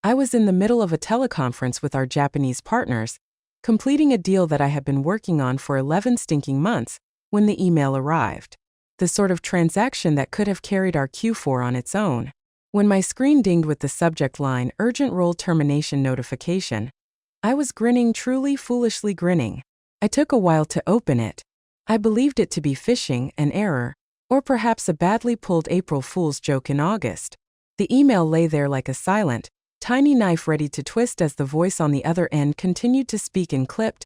I was in the middle of a teleconference with our Japanese partners, completing a deal that I had been working on for 11 stinking months, when the email arrived. The sort of transaction that could have carried our Q4 on its own. When my screen dinged with the subject line, Urgent Role Termination Notification, I was grinning, truly foolishly grinning. I took a while to open it. I believed it to be phishing, an error, or perhaps a badly pulled April Fool's joke in August. The email lay there like a silent, tiny knife ready to twist as the voice on the other end continued to speak in clipped,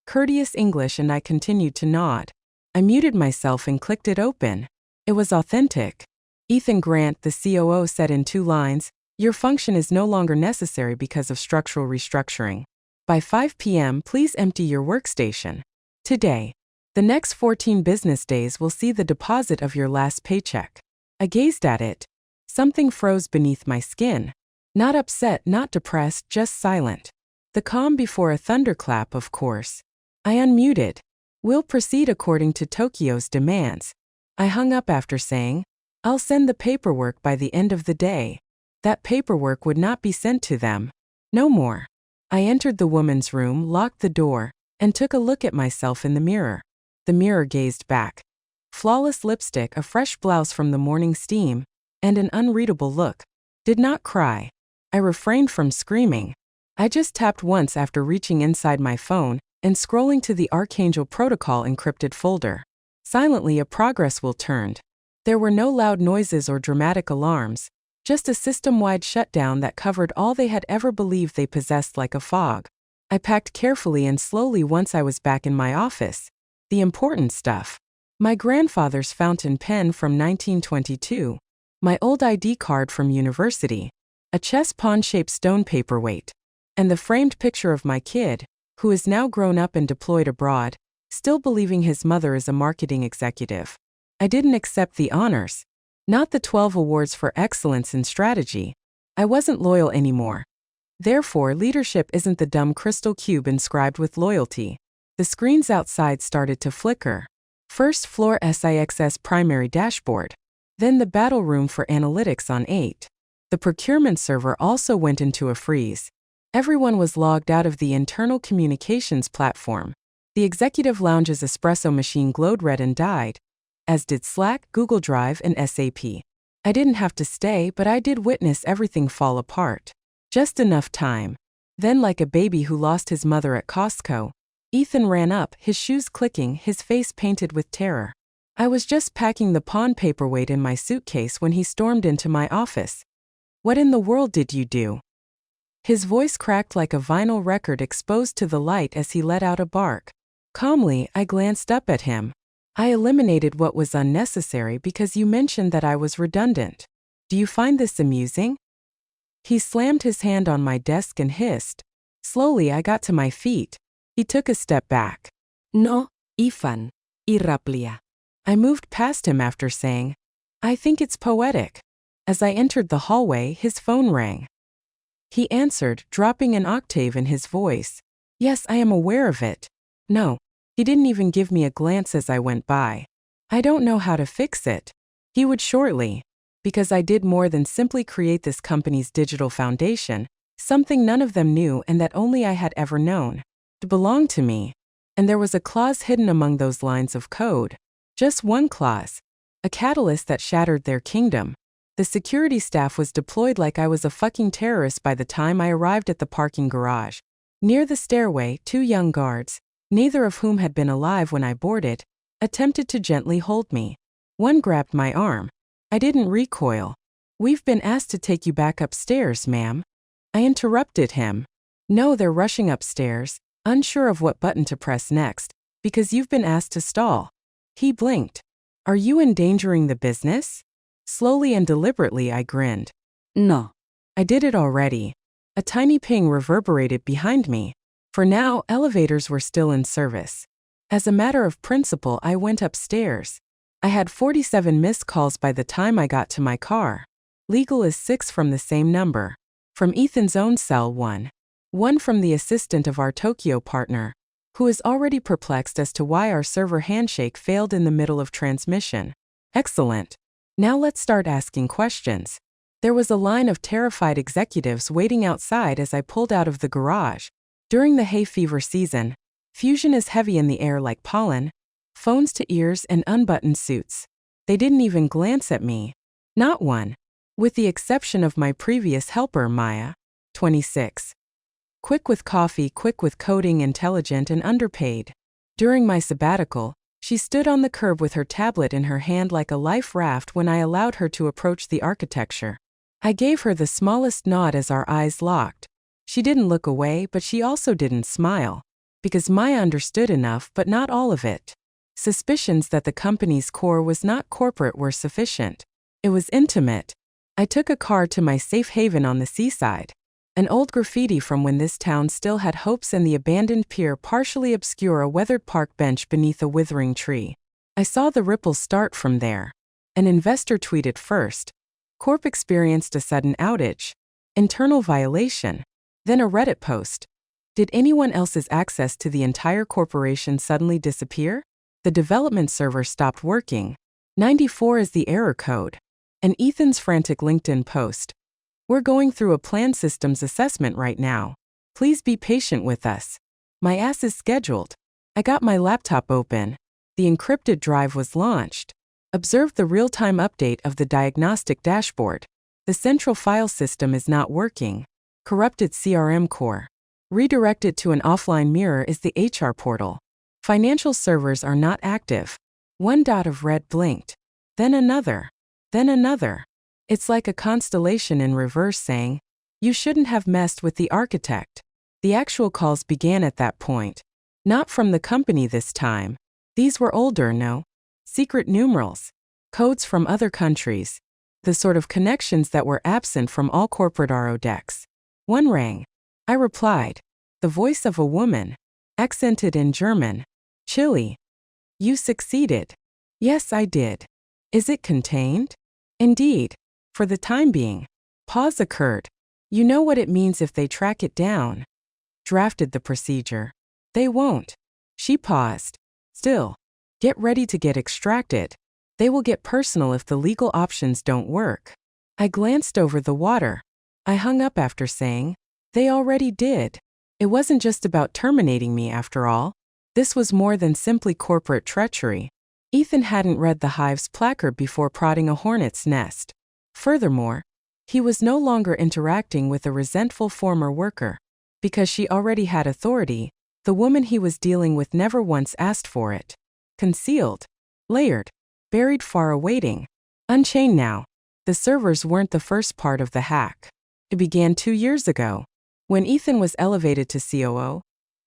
courteous English, and I continued to nod. I muted myself and clicked it open. It was authentic. Ethan Grant, the COO, said in 2 lines, "Your function is no longer necessary because of structural restructuring. By 5 p.m., please empty your workstation. Today. The next 14 business days will see the deposit of your last paycheck." I gazed at it. Something froze beneath my skin. Not upset, not depressed, just silent. The calm before a thunderclap, of course. I unmuted. "We'll proceed according to Tokyo's demands." I hung up after saying, "I'll send the paperwork by the end of the day." That paperwork would not be sent to them. No more. I entered the woman's room, locked the door, and took a look at myself in the mirror. The mirror gazed back. Flawless lipstick, a fresh blouse from the morning steam, and an unreadable look. Did not cry. I refrained from screaming. I just tapped once after reaching inside my phone and scrolling to the Archangel Protocol encrypted folder. Silently, a progress wheel turned. There were no loud noises or dramatic alarms, just a system-wide shutdown that covered all they had ever believed they possessed like a fog. I packed carefully and slowly once I was back in my office. The important stuff. My grandfather's fountain pen from 1922. My old ID card from university. A chess pawn-shaped stone paperweight. And the framed picture of my kid, who is now grown up and deployed abroad, still believing his mother is a marketing executive. I didn't accept the honors. Not the 12 awards for excellence in strategy. I wasn't loyal anymore. Therefore, leadership isn't the dumb crystal cube inscribed with loyalty. The screens outside started to flicker. First floor SIXS primary dashboard. Then the battle room for analytics on 8. The procurement server also went into a freeze. Everyone was logged out of the internal communications platform. The executive lounge's espresso machine glowed red and died, as did Slack, Google Drive, and SAP. I didn't have to stay, but I did witness everything fall apart. Just enough time. Then, like a baby who lost his mother at Costco, Ethan ran up, his shoes clicking, his face painted with terror. I was just packing the pawn paperweight in my suitcase when he stormed into my office. "What in the world did you do?" His voice cracked like a vinyl record exposed to the light as he let out a bark. Calmly, I glanced up at him. "I eliminated what was unnecessary because you mentioned that I was redundant. Do you find this amusing?" He slammed his hand on my desk and hissed. Slowly, I got to my feet. He took a step back. "No, Ifan, irraplia." I moved past him after saying, "I think it's poetic." As I entered the hallway, his phone rang. He answered, dropping an octave in his voice. "Yes, I am aware of it." "No." He didn't even give me a glance as I went by. "I don't know how to fix it." He would shortly. Because I did more than simply create this company's digital foundation, something none of them knew and that only I had ever known. It belonged to me. And there was a clause hidden among those lines of code. Just one clause. A catalyst that shattered their kingdom. The security staff was deployed like I was a fucking terrorist by the time I arrived at the parking garage. Near the stairway, 2 young guards, neither of whom had been alive when I boarded, attempted to gently hold me. One grabbed my arm. I didn't recoil. "We've been asked to take you back upstairs, ma'am." I interrupted him. "No, they're rushing upstairs, unsure of what button to press next, because you've been asked to stall." He blinked. "Are you endangering the business?" Slowly and deliberately, I grinned. "No. I did it already." A tiny ping reverberated behind me. For now, elevators were still in service. As a matter of principle, I went upstairs. I had 47 missed calls by the time I got to my car. Legal is 6 from the same number. From Ethan's own cell, 1. 1 from the assistant of our Tokyo partner, who is already perplexed as to why our server handshake failed in the middle of transmission. Excellent. Now let's start asking questions. There was a line of terrified executives waiting outside as I pulled out of the garage. During the hay fever season, fusion is heavy in the air like pollen, phones to ears and unbuttoned suits. They didn't even glance at me. Not one. With the exception of my previous helper, Maya, 26. Quick with coffee, quick with coding, intelligent and underpaid. During my sabbatical, she stood on the curb with her tablet in her hand like a life raft when I allowed her to approach the architecture. I gave her the smallest nod as our eyes locked. She didn't look away, but she also didn't smile. Because Maya understood enough, but not all of it. Suspicions that the company's core was not corporate were sufficient. It was intimate. I took a car to my safe haven on the seaside. An old graffiti from when this town still had hopes and the abandoned pier partially obscure a weathered park bench beneath a withering tree. I saw the ripples start from there. An investor tweeted first. Corp experienced a sudden outage. Internal violation. Then a Reddit post. Did anyone else's access to the entire corporation suddenly disappear? The development server stopped working. 94 is the error code. And Ethan's frantic LinkedIn post. We're going through a planned systems assessment right now. Please be patient with us. My ass is scheduled. I got my laptop open. The encrypted drive was launched. Observed the real-time update of the diagnostic dashboard. The central file system is not working. Corrupted CRM core. Redirected to an offline mirror is the HR portal. Financial servers are not active. One dot of red blinked. Then another. Then another. It's like a constellation in reverse saying, you shouldn't have messed with the architect. The actual calls began at that point. Not from the company this time. These were older, no. Secret numerals. Codes from other countries. The sort of connections that were absent from all corporate RO decks. One rang. I replied. The voice of a woman. Accented in German. Chilly. You succeeded. Yes, I did. Is it contained? Indeed. For the time being. Pause occurred. You know what it means if they track it down. Drafted the procedure. They won't. She paused. Still. Get ready to get extracted. They will get personal if the legal options don't work. I glanced over the water. I hung up after saying, they already did. It wasn't just about terminating me after all. This was more than simply corporate treachery. Ethan hadn't read the Hive's placard before prodding a hornet's nest. Furthermore, he was no longer interacting with a resentful former worker. Because she already had authority, the woman he was dealing with never once asked for it. Concealed. Layered. Buried far awaiting. Unchained now. The servers weren't the first part of the hack. It began 2 years ago. When Ethan was elevated to COO,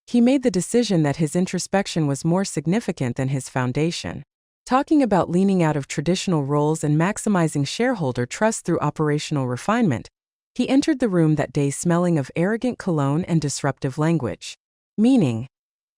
he made the decision that his introspection was more significant than his foundation. Talking about leaning out of traditional roles and maximizing shareholder trust through operational refinement, he entered the room that day smelling of arrogant cologne and disruptive language. Meaning,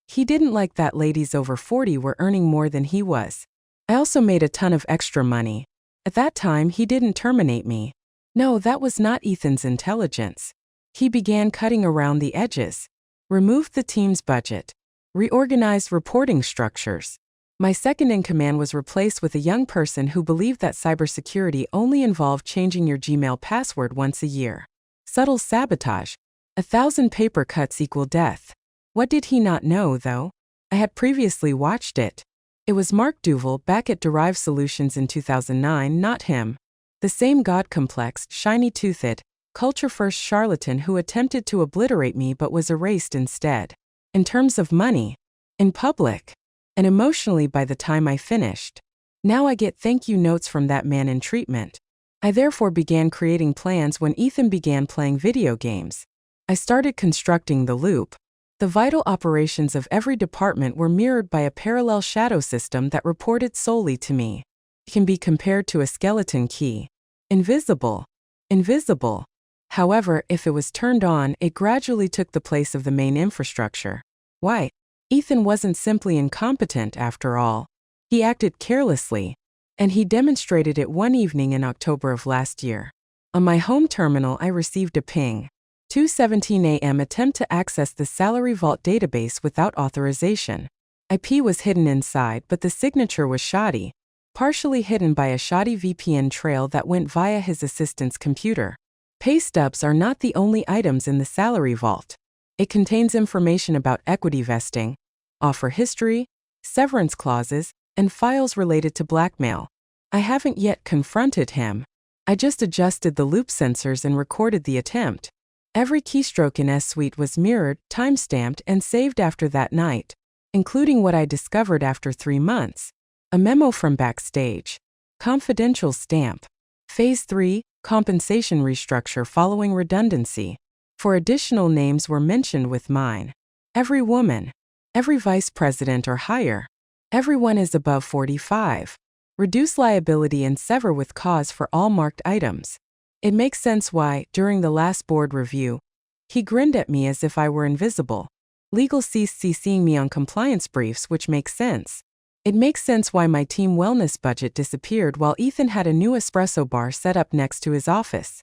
he didn't like that ladies over 40 were earning more than he was. I also made a ton of extra money. At that time, he didn't terminate me. No, that was not Ethan's intelligence. He began cutting around the edges. Removed the team's budget. Reorganized reporting structures. My second-in-command was replaced with a young person who believed that cybersecurity only involved changing your Gmail password once a year. Subtle sabotage. 1,000 paper cuts equal death. What did he not know, though? I had previously watched it. It was Mark Duval back at Derive Solutions in 2009, not him. The same God-complexed, shiny-toothed, culture-first charlatan who attempted to obliterate me but was erased instead. In terms of money. In public. And emotionally by the time I finished. Now I get thank you notes from that man in treatment. I therefore began creating plans when Ethan began playing video games. I started constructing the loop. The vital operations of every department were mirrored by a parallel shadow system that reported solely to me. It can be compared to a skeleton key. Invisible. Invisible. However, if it was turned on, it gradually took the place of the main infrastructure. Why? Ethan wasn't simply incompetent after all. He acted carelessly. And he demonstrated it one evening in October of last year. On my home terminal, I received a ping. 2:17 a.m. attempt to access the Salary Vault database without authorization. IP was hidden inside, but the signature was shoddy. partially hidden by a shoddy VPN trail that went via his assistant's computer. Pay stubs are not the only items in the salary vault. It contains information about equity vesting, offer history, severance clauses, and files related to blackmail. I haven't yet confronted him. I just adjusted the loop sensors and recorded the attempt. Every keystroke in S-Suite was mirrored, timestamped, and saved after that night, including what I discovered after 3 months. A memo from backstage. Confidential stamp. Phase 3, compensation restructure following redundancy. 4 additional names were mentioned with mine. Every woman. Every vice president or higher. Everyone is above 45. Reduce liability and sever with cause for all marked items. It makes sense why, during the last board review, he grinned at me as if I were invisible. Legal ceased CCing me on compliance briefs, which makes sense. It makes sense why my team wellness budget disappeared while Ethan had a new espresso bar set up next to his office.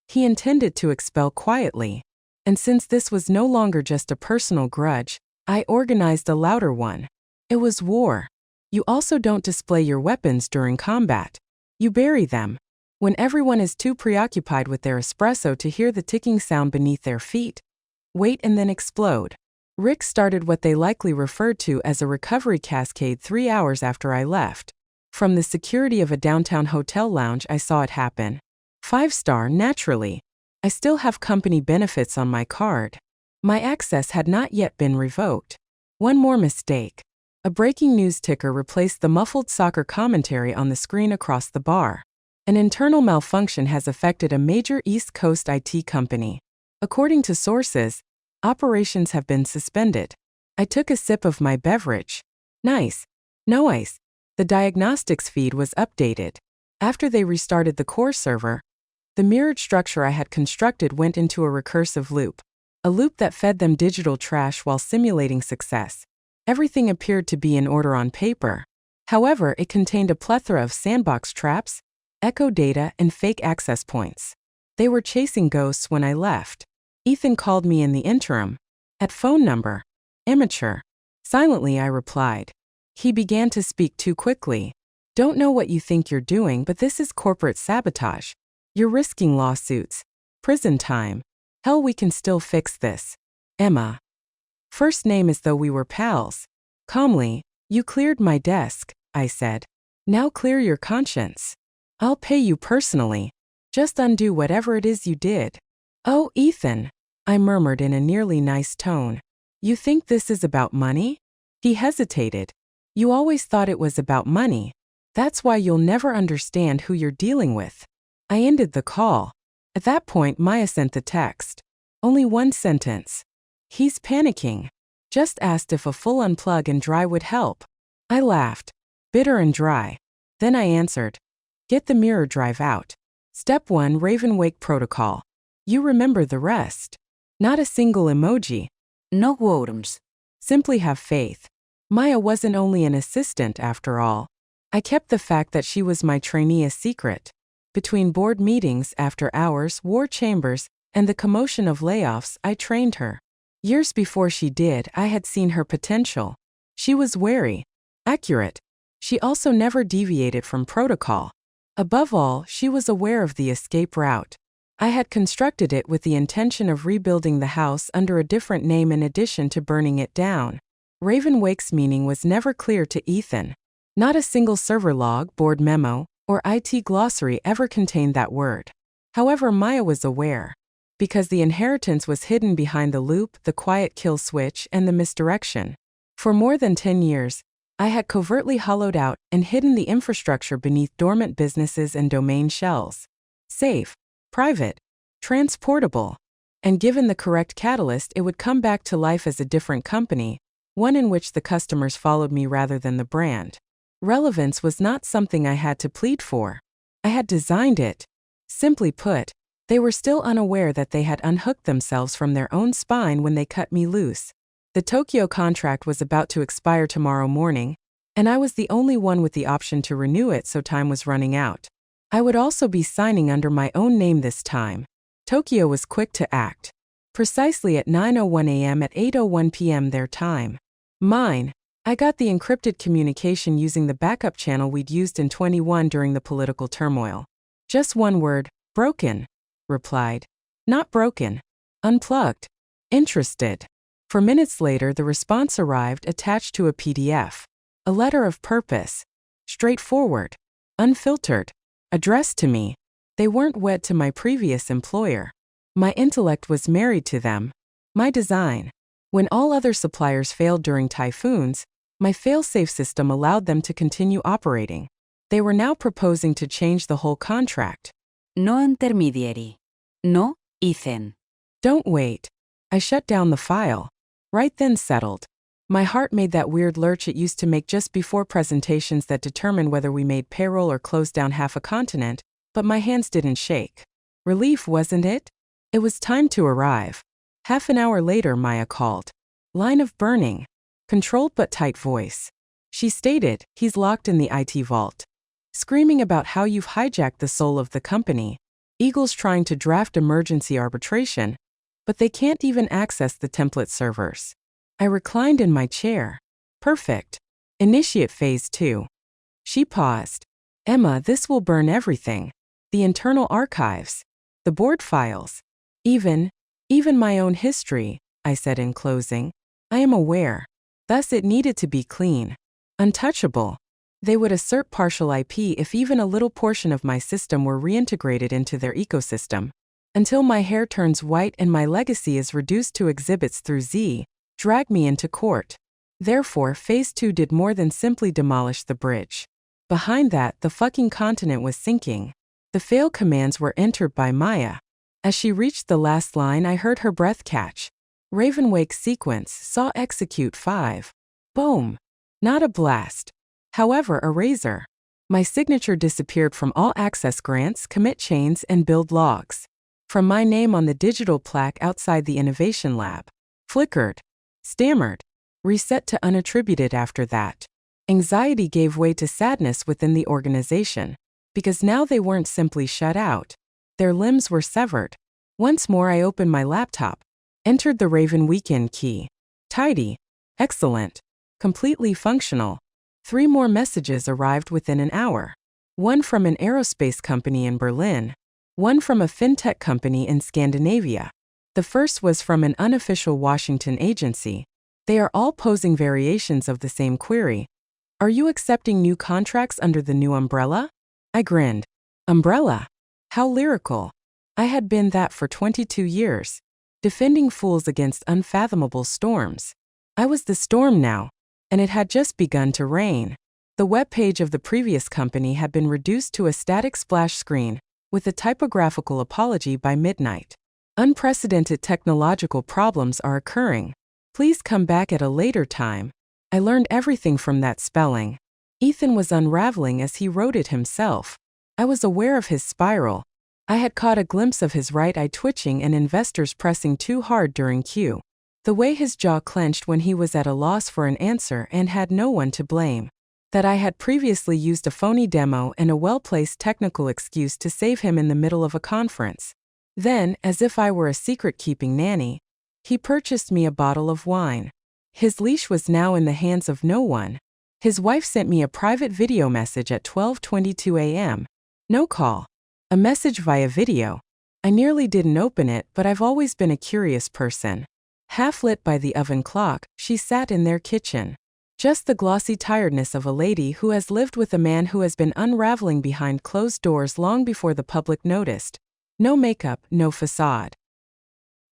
He intended to expel quietly. And since this was no longer just a personal grudge, I organized a louder one. It was war. You also don't display your weapons during combat. You bury them. When everyone is too preoccupied with their espresso to hear the ticking sound beneath their feet, wait and then explode. Rick started what they likely referred to as a recovery cascade 3 hours after I left. From the security of a downtown hotel lounge, I saw it happen. 5-star, naturally. I still have company benefits on my card. My access had not yet been revoked. One more mistake. A breaking news ticker replaced the muffled soccer commentary on the screen across the bar. An internal malfunction has affected a major East Coast IT company. According to sources, operations have been suspended. I took a sip of my beverage. Nice. No ice. The diagnostics feed was updated. After they restarted the core server, the mirrored structure I had constructed went into a recursive loop. A loop that fed them digital trash while simulating success. Everything appeared to be in order on paper. However, it contained a plethora of sandbox traps, echo data, and fake access points. They were chasing ghosts when I left. Ethan called me in the interim. At phone number. Amateur. Silently, I replied. He began to speak too quickly. Don't know what you think you're doing, but this is corporate sabotage. You're risking lawsuits. Prison time. Hell, we can still fix this. Emma. First name as though we were pals. Calmly, you cleared my desk, I said. Now clear your conscience. I'll pay you personally. Just undo whatever it is you did. Oh, Ethan, I murmured in a nearly nice tone. You think this is about money? He hesitated. You always thought it was about money. That's why you'll never understand who you're dealing with. I ended the call. At that point, Maya sent the text. Only one sentence. He's panicking. Just asked if a full unplug and dry would help. I laughed. Bitter and dry. Then I answered. Get the mirror drive out. Step 1, Raven Wake Protocol. You remember the rest. Not a single emoji. No quotums. Simply have faith. Maya wasn't only an assistant after all. I kept the fact that she was my trainee a secret. Between board meetings, after hours, war chambers, and the commotion of layoffs, I trained her. Years before she did, I had seen her potential. She was wary, accurate. She also never deviated from protocol. Above all, she was aware of the escape route. I had constructed it with the intention of rebuilding the house under a different name in addition to burning it down. Raven Wake's meaning was never clear to Ethan. Not a single server log, board memo, or IT glossary ever contained that word. However, Maya was aware. Because the inheritance was hidden behind the loop, the quiet kill switch, and the misdirection. For more than 10 years, I had covertly hollowed out and hidden the infrastructure beneath dormant businesses and domain shells. Safe, private, transportable. And given the correct catalyst, it would come back to life as a different company, one in which the customers followed me rather than the brand. Relevance was not something I had to plead for. I had designed it. Simply put, they were still unaware that they had unhooked themselves from their own spine when they cut me loose. The Tokyo contract was about to expire tomorrow morning, and I was the only one with the option to renew it, so time was running out. I would also be signing under my own name this time. Tokyo was quick to act. Precisely at 9:01 a.m. at 8:01 p.m. their time. Mine. I got the encrypted communication using the backup channel we'd used in 21 during the political turmoil. Just one word, broken. Replied. Not broken. Unplugged. Interested. 4 minutes later, the response arrived attached to a PDF. A letter of purpose. Straightforward. Unfiltered. Addressed to me. They weren't wed to my previous employer. My intellect was married to them. My design. When all other suppliers failed during typhoons, my fail-safe system allowed them to continue operating. They were now proposing to change the whole contract. No intermediary. No hacen. Don't wait. I shut down the file. Right then settled. My heart made that weird lurch it used to make just before presentations that determine whether we made payroll or closed down half a continent, but my hands didn't shake. Relief, wasn't it? It was time to arrive. Half an hour later, Maya called. Line of burning. Controlled but tight voice. She stated, he's locked in the IT vault. Screaming about how you've hijacked the soul of the company. Eagle's trying to draft emergency arbitration, but they can't even access the template servers. I reclined in my chair. Perfect. Initiate phase 2. She paused. Emma, this will burn everything. The internal archives. The board files. Even my own history, I said in closing. I am aware. Thus it needed to be clean. Untouchable. They would assert partial IP if even a little portion of my system were reintegrated into their ecosystem. Until my hair turns white and my legacy is reduced to exhibits through Z, drag me into court. Therefore, phase 2 did more than simply demolish the bridge. Behind that, the fucking continent was sinking. The fail commands were entered by Maya. As she reached the last line, I heard her breath catch. Ravenwake sequence, saw execute 5. Boom. Not a blast. However, a razor. My signature disappeared from all access grants, commit chains, and build logs. From my name on the digital plaque outside the innovation lab. Flickered. Stammered. Reset to unattributed after that. Anxiety gave way to sadness within the organization. Because now they weren't simply shut out. Their limbs were severed. Once more I opened my laptop. Entered the Raven weekend key. Tidy. Excellent. Completely functional. 3 more messages arrived within an hour. One from an aerospace company in Berlin. One from a fintech company in Scandinavia. The first was from an unofficial Washington agency. They are all posing variations of the same query. Are you accepting new contracts under the new umbrella? I grinned. Umbrella? How lyrical. I had been that for 22 years. Defending fools against unfathomable storms. I was the storm now, and it had just begun to rain. The web page of the previous company had been reduced to a static splash screen, with a typographical apology by midnight. Unprecedented technological problems are occurring. Please come back at a later time. I learned everything from that spelling. Ethan was unraveling as he wrote it himself. I was aware of his spiral. I had caught a glimpse of his right eye twitching and investors pressing too hard during Q. The way his jaw clenched when he was at a loss for an answer and had no one to blame. That I had previously used a phony demo and a well-placed technical excuse to save him in the middle of a conference. Then, as if I were a secret-keeping nanny, he purchased me a bottle of wine. His leash was now in the hands of no one. His wife sent me a private video message at 12:22 a.m. No call. A message via video. I nearly didn't open it, but I've always been a curious person. Half lit by the oven clock, she sat in their kitchen. Just the glossy tiredness of a lady who has lived with a man who has been unraveling behind closed doors long before the public noticed. No makeup, no facade.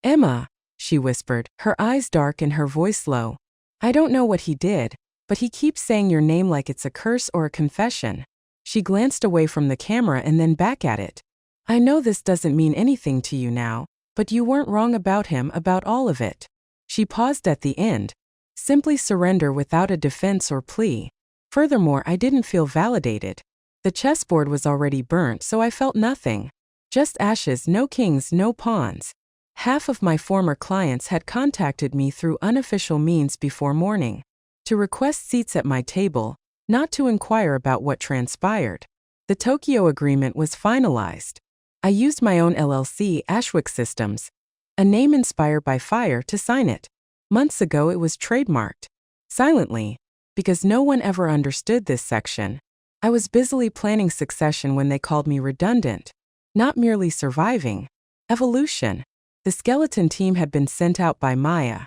Emma, she whispered, her eyes dark and her voice low. I don't know what he did, but he keeps saying your name like it's a curse or a confession. She glanced away from the camera and then back at it. I know this doesn't mean anything to you now, but you weren't wrong about him, about all of it. She paused at the end. Simply surrender without a defense or plea. Furthermore, I didn't feel validated. The chessboard was already burnt, so I felt nothing. Just ashes, no kings, no pawns. Half of my former clients had contacted me through unofficial means before morning. To request seats at my table, not to inquire about what transpired. The Tokyo agreement was finalized. I used my own LLC, Ashwick Systems, a name inspired by fire, to sign it. Months ago it was trademarked. Silently. because no one ever understood this section. I was busily planning succession when they called me redundant. Not merely surviving. Evolution. The skeleton team had been sent out by Maya.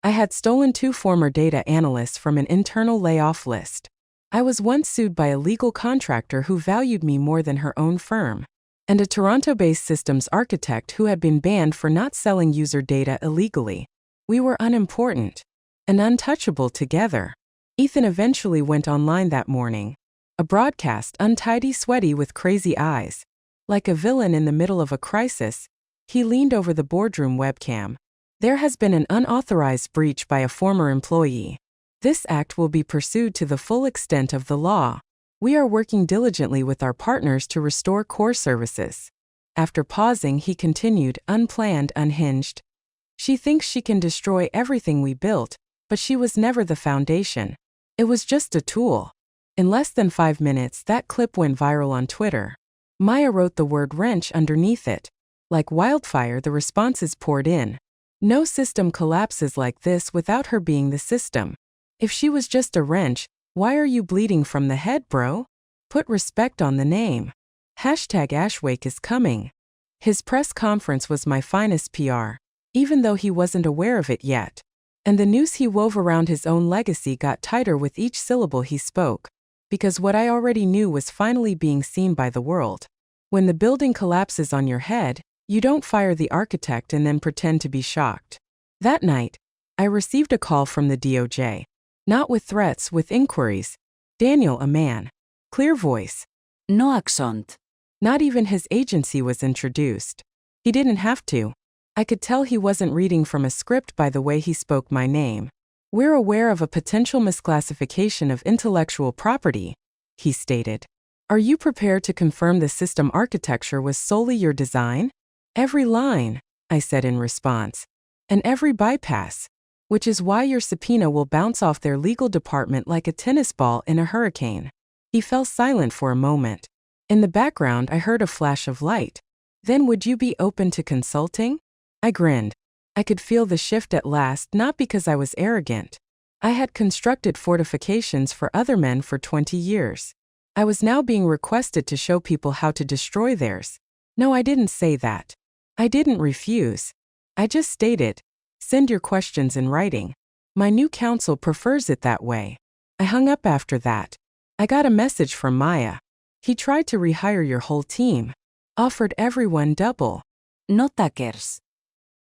I had stolen 2 former data analysts from an internal layoff list. I was once sued by a legal contractor who valued me more than her own firm, and a Toronto-based systems architect who had been banned for not selling user data illegally. We were unimportant and untouchable together. Ethan eventually went online that morning. A broadcast, untidy, sweaty, with crazy eyes. Like a villain in the middle of a crisis, he leaned over the boardroom webcam. There has been an unauthorized breach by a former employee. This act will be pursued to the full extent of the law. We are working diligently with our partners to restore core services. After pausing, he continued, unplanned, unhinged. She thinks she can destroy everything we built, but she was never the foundation. It was just a tool. In less than 5 minutes, that clip went viral on Twitter. Maya wrote the word wrench underneath it. Like wildfire, the responses poured in. No system collapses like this without her being the system. If she was just a wrench, why are you bleeding from the head, bro? Put respect on the name. #Ashwake is coming. His press conference was my finest PR, even though he wasn't aware of it yet. And the noose he wove around his own legacy got tighter with each syllable he spoke, because what I already knew was finally being seen by the world. When the building collapses on your head, you don't fire the architect and then pretend to be shocked. That night, I received a call from the DOJ. Not with threats, with inquiries. Daniel, a man. Clear voice. No accent. Not even his agency was introduced. He didn't have to. I could tell he wasn't reading from a script by the way he spoke my name. We're aware of a potential misclassification of intellectual property, he stated. Are you prepared to confirm the system architecture was solely your design? Every line, I said in response. And every bypass. Which is why your subpoena will bounce off their legal department like a tennis ball in a hurricane. He fell silent for a moment. In the background, I heard a flash of light. Then would you be open to consulting? I grinned. I could feel the shift at last, not because I was arrogant. I had constructed fortifications for other men for 20 years. I was now being requested to show people how to destroy theirs. No, I didn't say that. I didn't refuse. I just stated, send your questions in writing. My new counsel prefers it that way. I hung up after that. I got a message from Maya. He tried to rehire your whole team. Offered everyone double. No takers.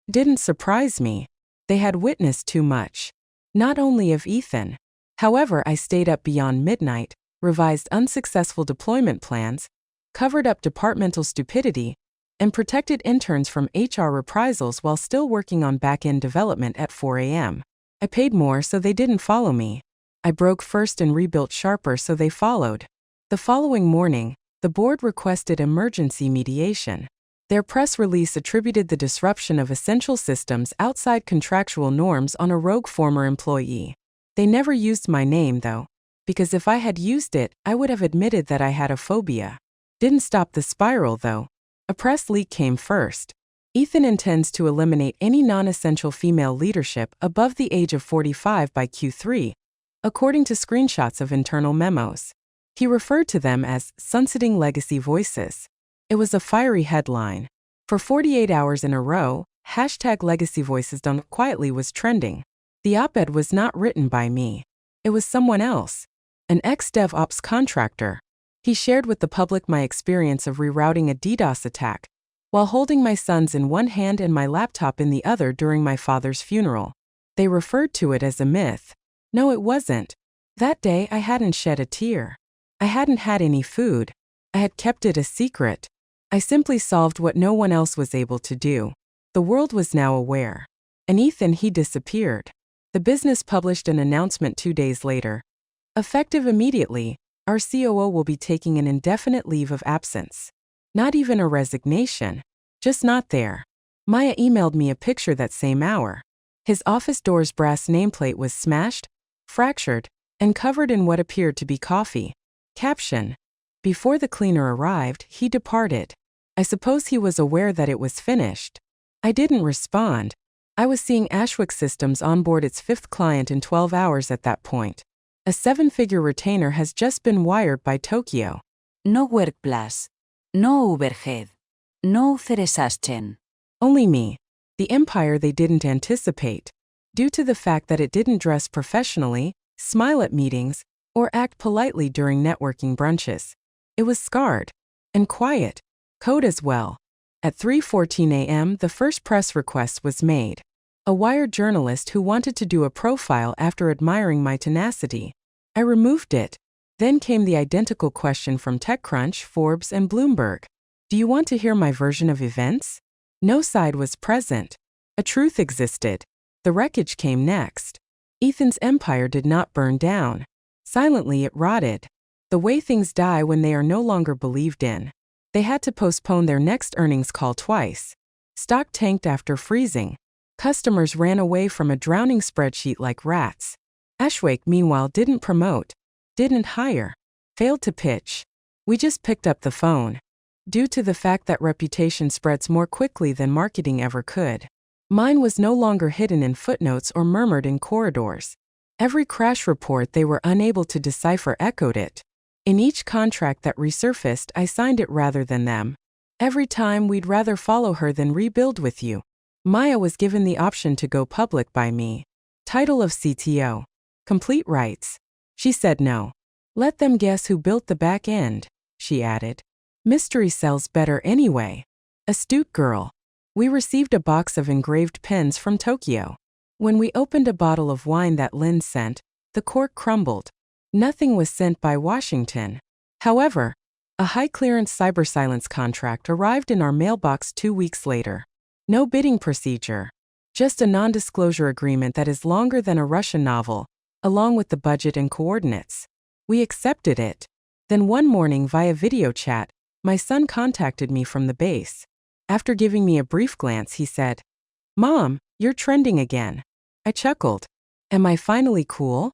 Didn't surprise me. They had witnessed too much. Not only of Ethan. However, I stayed up beyond midnight, revised unsuccessful deployment plans, covered up departmental stupidity, and protected interns from HR reprisals while still working on back-end development at 4 a.m. I paid more so they didn't follow me. I broke first and rebuilt sharper so they followed. The following morning, the board requested emergency mediation. Their press release attributed the disruption of essential systems outside contractual norms on a rogue former employee. They never used my name, though, because if I had used it, I would have admitted that I had a phobia. Didn't stop the spiral, though. A press leak came first. Ethan intends to eliminate any non-essential female leadership above the age of 45 by Q3, according to screenshots of internal memos. He referred to them as sunsetting legacy voices. It was a fiery headline. For 48 hours in a row, #legacy voices done quietly was trending. The op-ed was not written by me. It was someone else, an ex-DevOps contractor. He shared with the public my experience of rerouting a DDoS attack, while holding my sons in one hand and my laptop in the other during my father's funeral. They referred to it as a myth. No, it wasn't. That day, I hadn't shed a tear. I hadn't had any food. I had kept it a secret. I simply solved what no one else was able to do. The world was now aware. And Ethan, he disappeared. The business published an announcement 2 days later. Effective immediately, our COO will be taking an indefinite leave of absence. Not even a resignation. Just not there. Maya emailed me a picture that same hour. His office door's brass nameplate was smashed, fractured, and covered in what appeared to be coffee. Caption: before the cleaner arrived, he departed. I suppose he was aware that it was finished. I didn't respond. I was seeing Ashwick Systems onboard its 5th client in 12 hours at that point. A 7-figure retainer has just been wired by Tokyo. No workplace. No overhead. No Ceresaschen. Only me. The empire they didn't anticipate. Due to the fact that it didn't dress professionally, smile at meetings, or act politely during networking brunches. It was scarred. And quiet. Code as well. At 3:14 a.m., the first press request was made. A Wired journalist who wanted to do a profile after admiring my tenacity. I removed it. Then came the identical question from TechCrunch, Forbes, and Bloomberg. Do you want to hear my version of events? No side was present. A truth existed. The wreckage came next. Ethan's empire did not burn down. Silently it rotted. The way things die when they are no longer believed in. They had to postpone their next earnings call twice. Stock tanked after freezing. Customers ran away from a drowning spreadsheet like rats. Ashwake, meanwhile, didn't promote, didn't hire, failed to pitch. We just picked up the phone. Due to the fact that reputation spreads more quickly than marketing ever could. Mine was no longer hidden in footnotes or murmured in corridors. Every crash report they were unable to decipher echoed it. In each contract that resurfaced, I signed it rather than them. Every time, we'd rather follow her than rebuild with you. Maya was given the option to go public by me. Title of CTO. Complete rights. She said no. Let them guess who built the back end, she added. Mystery sells better anyway. Astute girl. We received a box of engraved pens from Tokyo. When we opened a bottle of wine that Lynn sent, the cork crumbled. Nothing was sent by Washington. However, a high-clearance cyber-silence contract arrived in our mailbox 2 weeks later. No bidding procedure. Just a non-disclosure agreement that is longer than a Russian novel, along with the budget and coordinates. We accepted it. Then one morning via video chat, my son contacted me from the base. After giving me a brief glance, he said, "Mom, you're trending again." I chuckled. Am I finally cool?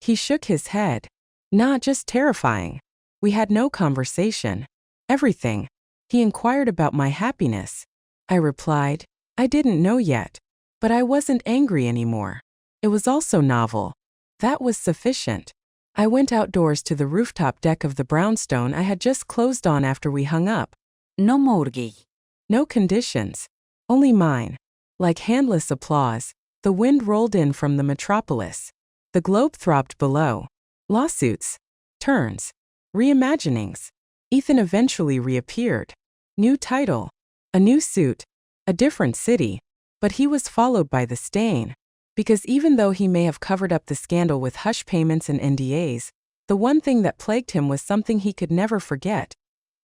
He shook his head. Nah, just terrifying. We had no conversation. Everything. He inquired about my happiness. I replied, I didn't know yet. But I wasn't angry anymore. It was also novel. That was sufficient. I went outdoors to the rooftop deck of the brownstone I had just closed on after we hung up. No mortgage. No conditions. Only mine. Like handless applause, the wind rolled in from the metropolis. The globe throbbed below. Lawsuits. Turns. Reimaginings. Ethan eventually reappeared. New title. A new suit. A different city. But he was followed by the stain. Because even though he may have covered up the scandal with hush payments and NDAs, the one thing that plagued him was something he could never forget.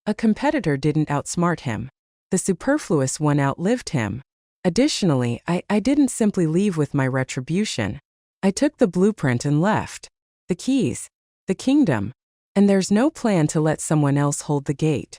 A competitor didn't outsmart him. The superfluous one outlived him. Additionally, I didn't simply leave with my retribution. I took the blueprint and left. The keys. The kingdom. And there's no plan to let someone else hold the gate.